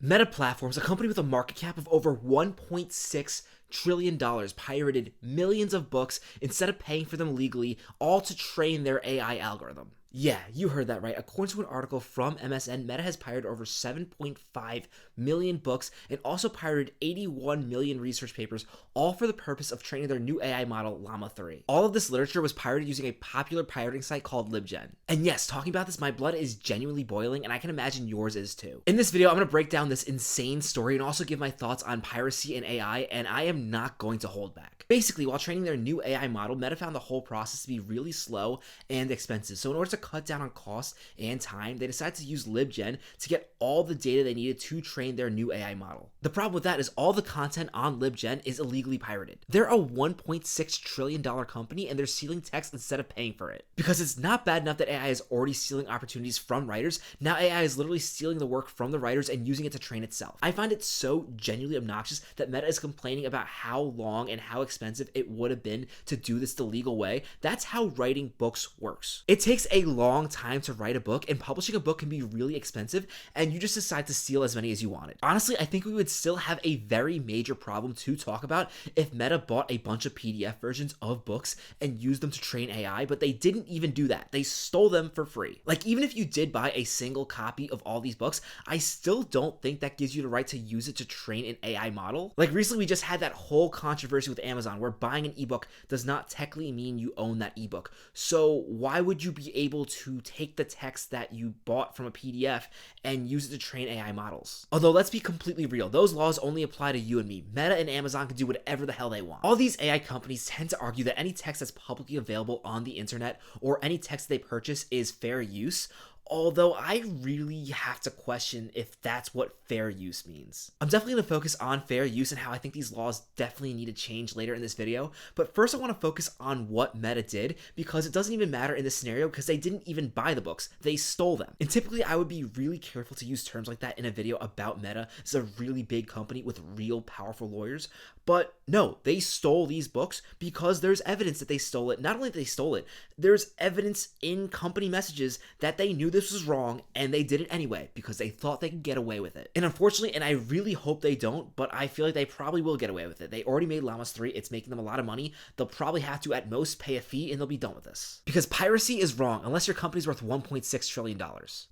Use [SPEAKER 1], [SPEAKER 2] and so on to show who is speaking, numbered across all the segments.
[SPEAKER 1] Meta Platforms, a company with a market cap of over $1.6 trillion, pirated millions of books instead of paying for them legally, all to train their AI algorithm. Yeah, you heard that right. According to an article from MSN, Meta has pirated over 7.5 million books and also pirated 81 million research papers, all for the purpose of training their new AI model, Llama 3. All of this literature was pirated using a popular pirating site called LibGen. And yes, talking about this, my blood is genuinely boiling, and I can imagine yours is too. In this video, I'm going to break down this insane story and also give my thoughts on piracy and AI, and I am not going to hold back. Basically, while training their new AI model, Meta found the whole process to be really slow and expensive. So in order to cut down on cost and time, they decided to use LibGen to get all the data they needed to train their new AI model. The problem with that is all the content on LibGen is illegally pirated. They're a $1.6 trillion company and they're stealing text instead of paying for it. Because it's not bad enough that AI is already stealing opportunities from writers, now AI is literally stealing the work from the writers and using it to train itself. I find it so genuinely obnoxious that Meta is complaining about how long and how expensive it would have been to do this the legal way. That's how writing books works. It takes a long time to write a book, and publishing a book can be really expensive, and you just decide to steal as many as you wanted. Honestly, I think we would still have a very major problem to talk about if Meta bought a bunch of PDF versions of books and used them to train AI, but they didn't even do that. They stole them for free. Like, even if you did buy a single copy of all these books, I still don't think that gives you the right to use it to train an AI model. Like, recently we just had that whole controversy with Amazon where buying an ebook does not technically mean you own that ebook. So why would you be able to take the text that you bought from a PDF and use it to train AI models? Although, let's be completely real, those laws only apply to you and me. Meta and Amazon can do whatever the hell they want. All these AI companies tend to argue that any text that's publicly available on the internet or any text they purchase is fair use, although I really have to question if that's what fair use means. I'm definitely going to focus on fair use and how I think these laws definitely need to change later in this video, but first I want to focus on what Meta did, because it doesn't even matter in this scenario because they didn't even buy the books, they stole them. And typically I would be really careful to use terms like that in a video about Meta. It's a really big company with real powerful lawyers, but no, they stole these books because there's evidence that they stole it. Not only that they stole it, there's evidence in company messages that they knew this was wrong and they did it anyway because they thought they could get away with it. And unfortunately, and I really hope they don't, but I feel like they probably will get away with it. They already made Llamas 3. It's making them a lot of money. They'll probably have to at most pay a fee and they'll be done with this. Because piracy is wrong unless your company's worth $1.6 trillion.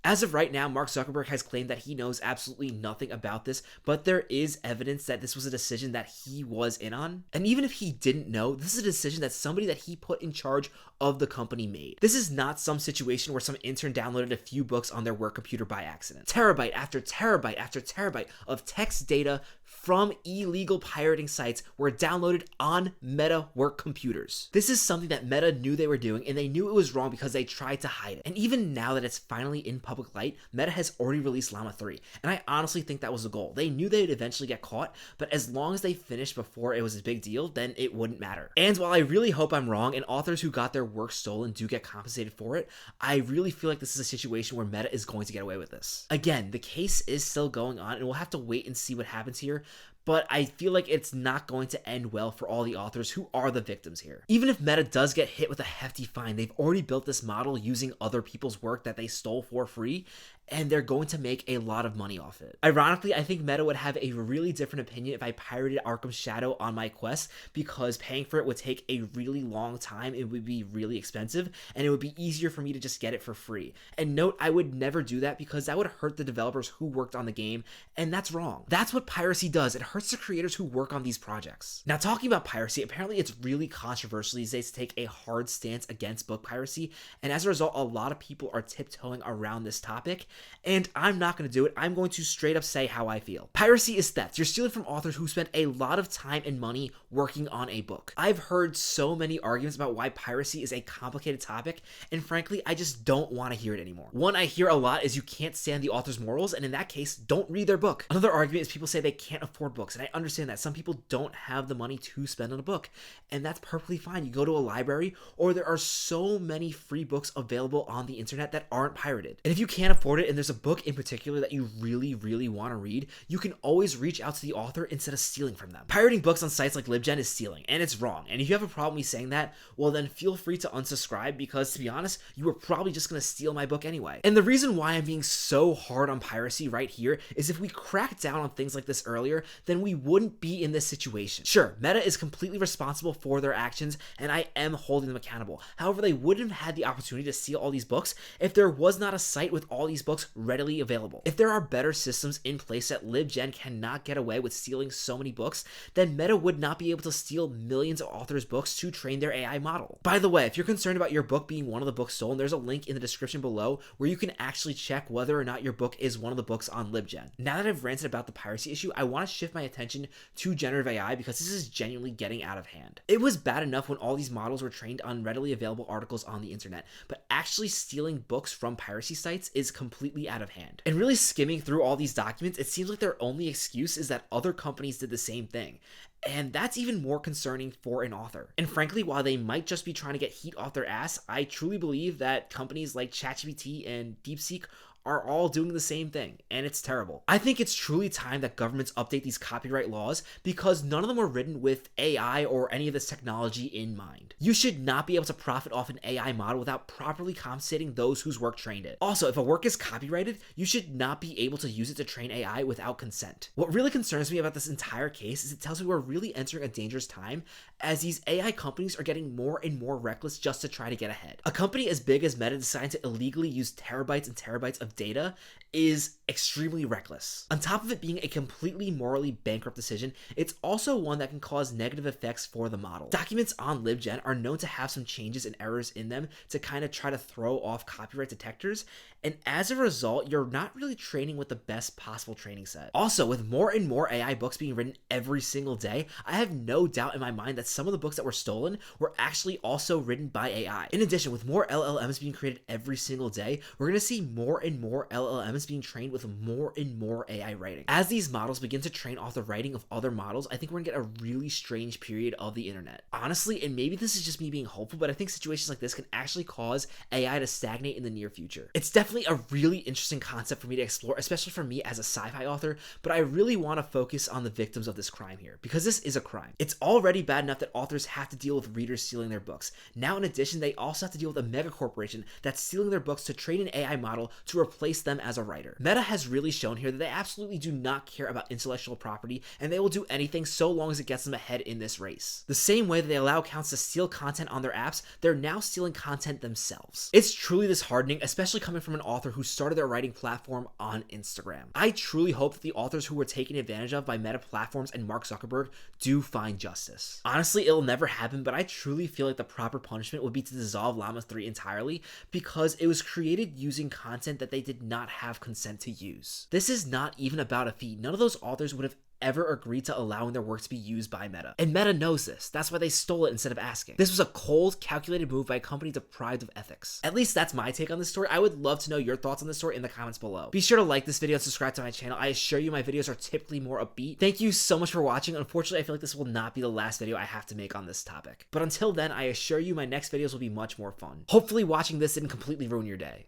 [SPEAKER 1] As of right now, Mark Zuckerberg has claimed that he knows absolutely nothing about this, but there is evidence that this was a decision that he was in on. And even if he didn't know, this is a decision that somebody that he put in charge of the company made. This is not some situation where some intern downloaded a few books on their work computer by accident. Terabyte after terabyte after terabyte of text data from illegal pirating sites were downloaded on Meta work computers. This is something that Meta knew they were doing, and they knew it was wrong because they tried to hide it. And even now that it's finally in public light, Meta has already released Llama 3, and I honestly think that was the goal. They knew they'd eventually get caught, but as long as they finished before it was a big deal, then it wouldn't matter. And while I really hope I'm wrong and authors who got their work stolen do get compensated for it, I really feel like this is a situation where Meta is going to get away with this. Again, the case is still going on, and we'll have to wait and see what happens here, but I feel like it's not going to end well for all the authors who are the victims here. Even if Meta does get hit with a hefty fine, they've already built this model using other people's work that they stole for free, and they're going to make a lot of money off it. Ironically, I think Meta would have a really different opinion if I pirated Arkham Shadow on my Quest, because paying for it would take a really long time, it would be really expensive, and it would be easier for me to just get it for free. And note, I would never do that because that would hurt the developers who worked on the game, and that's wrong. That's what piracy does. It hurts the creators who work on these projects. Now, talking about piracy, apparently it's really controversial these days to take a hard stance against book piracy, and as a result, a lot of people are tiptoeing around this topic, and I'm not going to do it. I'm going to straight up say how I feel. Piracy is theft. You're stealing from authors who spent a lot of time and money working on a book. I've heard so many arguments about why piracy is a complicated topic, and frankly, I just don't want to hear it anymore. One I hear a lot is you can't stand the author's morals, and in that case, don't read their book. Another argument is people say they can't afford books, and I understand that. Some people don't have the money to spend on a book, and that's perfectly fine. You go to a library, or there are so many free books available on the internet that aren't pirated. And if you can't afford it, it and there's a book in particular that you really want to read, you can always reach out to the author instead of stealing from them. Pirating books on sites like LibGen is stealing, and it's wrong. And if you have a problem with me saying that, well then feel free to unsubscribe, because to be honest, you were probably just going to steal my book anyway. And the reason why I'm being so hard on piracy right here is if we cracked down on things like this earlier, then we wouldn't be in this situation. Sure, Meta is completely responsible for their actions, and I am holding them accountable. However, they wouldn't have had the opportunity to steal all these books if there was not a site with all these books readily available. If there are better systems in place that LibGen cannot get away with stealing so many books, then Meta would not be able to steal millions of authors' books to train their AI model. By the way, if you're concerned about your book being one of the books stolen, there's a link in the description below where you can actually check whether or not your book is one of the books on LibGen. Now that I've ranted about the piracy issue, I want to shift my attention to generative AI because this is genuinely getting out of hand. It was bad enough when all these models were trained on readily available articles on the internet, but actually stealing books from piracy sites is completely out of hand. And really skimming through all these documents, it seems like their only excuse is that other companies did the same thing. And that's even more concerning for an author. And frankly, while they might just be trying to get heat off their ass, I truly believe that companies like ChatGPT and DeepSeek are all doing the same thing, and it's terrible. I think it's truly time that governments update these copyright laws because none of them were written with AI or any of this technology in mind. You should not be able to profit off an AI model without properly compensating those whose work trained it. Also, if a work is copyrighted, you should not be able to use it to train AI without consent. What really concerns me about this entire case is it tells me we're really entering a dangerous time as these AI companies are getting more and more reckless just to try to get ahead. A company as big as Meta deciding to illegally use terabytes and terabytes of data is extremely reckless. On top of it being a completely morally bankrupt decision, it's also one that can cause negative effects for the model. Documents on LibGen are known to have some changes and errors in them to kind of try to throw off copyright detectors, and as a result, you're not really training with the best possible training set. Also, with more and more AI books being written every single day, I have no doubt in my mind that some of the books that were stolen were actually also written by AI. In addition, with more LLMs being created every single day, we're going to see more and more LLMs being trained with more and more AI writing. As these models begin to train off the writing of other models, I think we're gonna get a really strange period of the internet. Honestly, and maybe this is just me being hopeful, but I think situations like this can actually cause AI to stagnate in the near future. It's definitely a really interesting concept for me to explore, especially for me as a sci-fi author, but I really want to focus on the victims of this crime here, because this is a crime. It's already bad enough that authors have to deal with readers stealing their books. Now, in addition, they also have to deal with a mega corporation that's stealing their books to train an AI model to replace them as a writer. Meta has really shown here that they absolutely do not care about intellectual property, and they will do anything so long as it gets them ahead in this race. The same way that they allow accounts to steal content on their apps, they're now stealing content themselves. It's truly disheartening, especially coming from an author who started their writing platform on Instagram. I truly hope that the authors who were taken advantage of by Meta platforms and Mark Zuckerberg do find justice. Honestly, it'll never happen, but I truly feel like the proper punishment would be to dissolve Llama 3 entirely because it was created using content that they did not have consent to use. This is not even about a fee. None of those authors would have ever agreed to allowing their work to be used by Meta. And Meta knows this. That's why they stole it instead of asking. This was a cold, calculated move by a company deprived of ethics. At least that's my take on this story. I would love to know your thoughts on this story in the comments below. Be sure to like this video and subscribe to my channel. I assure you my videos are typically more upbeat. Thank you so much for watching. Unfortunately, I feel like this will not be the last video I have to make on this topic. But until then, I assure you my next videos will be much more fun. Hopefully watching this didn't completely ruin your day.